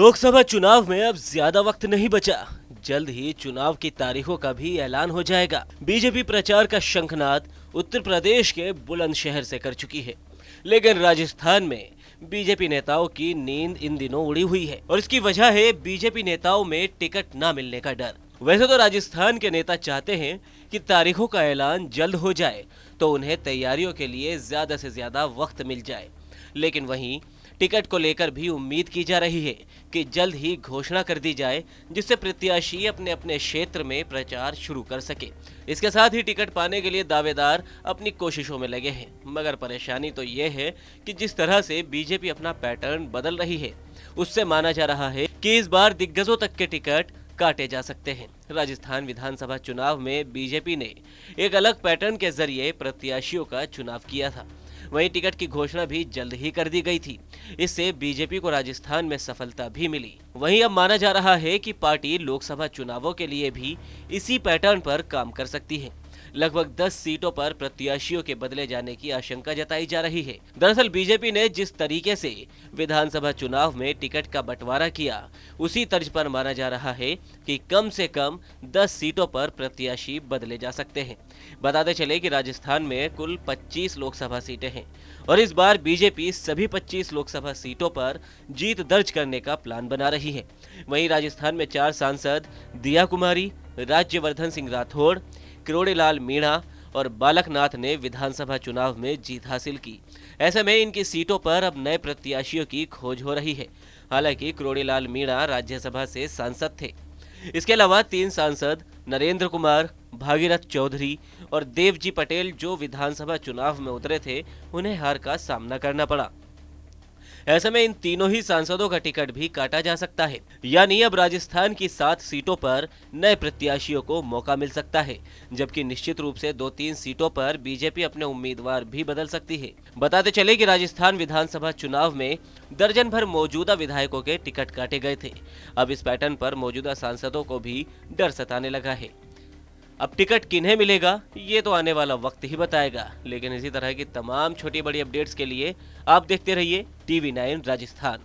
लोकसभा चुनाव में अब ज्यादा वक्त नहीं बचा। जल्द ही चुनाव की तारीखों का भी ऐलान हो जाएगा। बीजेपी प्रचार का शंखनाद उत्तर प्रदेश के बुलंदशहर से कर चुकी है, लेकिन राजस्थान में बीजेपी नेताओं की नींद इन दिनों उड़ी हुई है और इसकी वजह है बीजेपी नेताओं में टिकट न मिलने का डर। वैसे तो राजस्थान के नेता चाहते हैं कि तारीखों का ऐलान जल्द हो जाए तो उन्हें तैयारियों के लिए ज्यादा से ज्यादा वक्त मिल जाए, लेकिन वहीं टिकट को लेकर भी उम्मीद की जा रही है कि जल्द ही घोषणा कर दी जाए, जिससे प्रत्याशी अपने अपने क्षेत्र में प्रचार शुरू कर सके। इसके साथ ही टिकट पाने के लिए दावेदार अपनी कोशिशों में लगे हैं, मगर परेशानी तो ये है कि जिस तरह से बीजेपी अपना पैटर्न बदल रही है, उससे माना जा रहा है कि इस बार दिग्गजों तक के टिकट काटे जा सकते हैं। राजस्थान विधानसभा चुनाव में बीजेपी ने एक अलग पैटर्न के जरिए प्रत्याशियों का चुनाव किया था। वहीं टिकट की घोषणा भी जल्द ही कर दी गई थी। इससे बीजेपी को राजस्थान में सफलता भी मिली। वहीं अब माना जा रहा है कि पार्टी लोकसभा चुनावों के लिए भी इसी पैटर्न पर काम कर सकती है। लगभग 10 सीटों पर प्रत्याशियों के बदले जाने की आशंका जताई जा रही है। दरअसल बीजेपी ने जिस तरीके से विधानसभा चुनाव में टिकट का बंटवारा किया, उसी तर्ज पर माना जा रहा है कि कम से कम 10 सीटों पर प्रत्याशी बदले जा सकते हैं। बताते चले कि राजस्थान में कुल 25 लोकसभा सीटें हैं और इस बार बीजेपी सभी 25 लोकसभा सीटों पर जीत दर्ज करने का प्लान बना रही है। वहीं राजस्थान में 4 सांसद दिया कुमारी, राज्यवर्धन सिंह राठौड़, किरोड़ीलाल मीणा और बालकनाथ ने विधानसभा चुनाव में जीत हासिल की। ऐसे में इनकी सीटों पर अब नए प्रत्याशियों की खोज हो रही है। हालांकि किरोड़ीलाल मीणा राज्यसभा से सांसद थे। इसके अलावा 3 सांसद नरेंद्र कुमार, भागीरथ चौधरी और देवजी पटेल जो विधानसभा चुनाव में उतरे थे, उन्हें हार का सामना करना पड़ा। ऐसे में इन तीनों ही सांसदों का टिकट भी काटा जा सकता है, यानी अब राजस्थान की 7 सीटों पर नए प्रत्याशियों को मौका मिल सकता है, जबकि निश्चित रूप से 2-3 सीटों पर बीजेपी अपने उम्मीदवार भी बदल सकती है। बताते चले कि राजस्थान विधानसभा चुनाव में दर्जन भर मौजूदा विधायकों के टिकट काटे गए थे। अब इस पैटर्न पर मौजूदा सांसदों को भी डर सताने लगा है। अब टिकट किन्हें मिलेगा ये तो आने वाला वक्त ही बताएगा, लेकिन इसी तरह की तमाम छोटी बड़ी अपडेट्स के लिए आप देखते रहिए TV9 राजस्थान।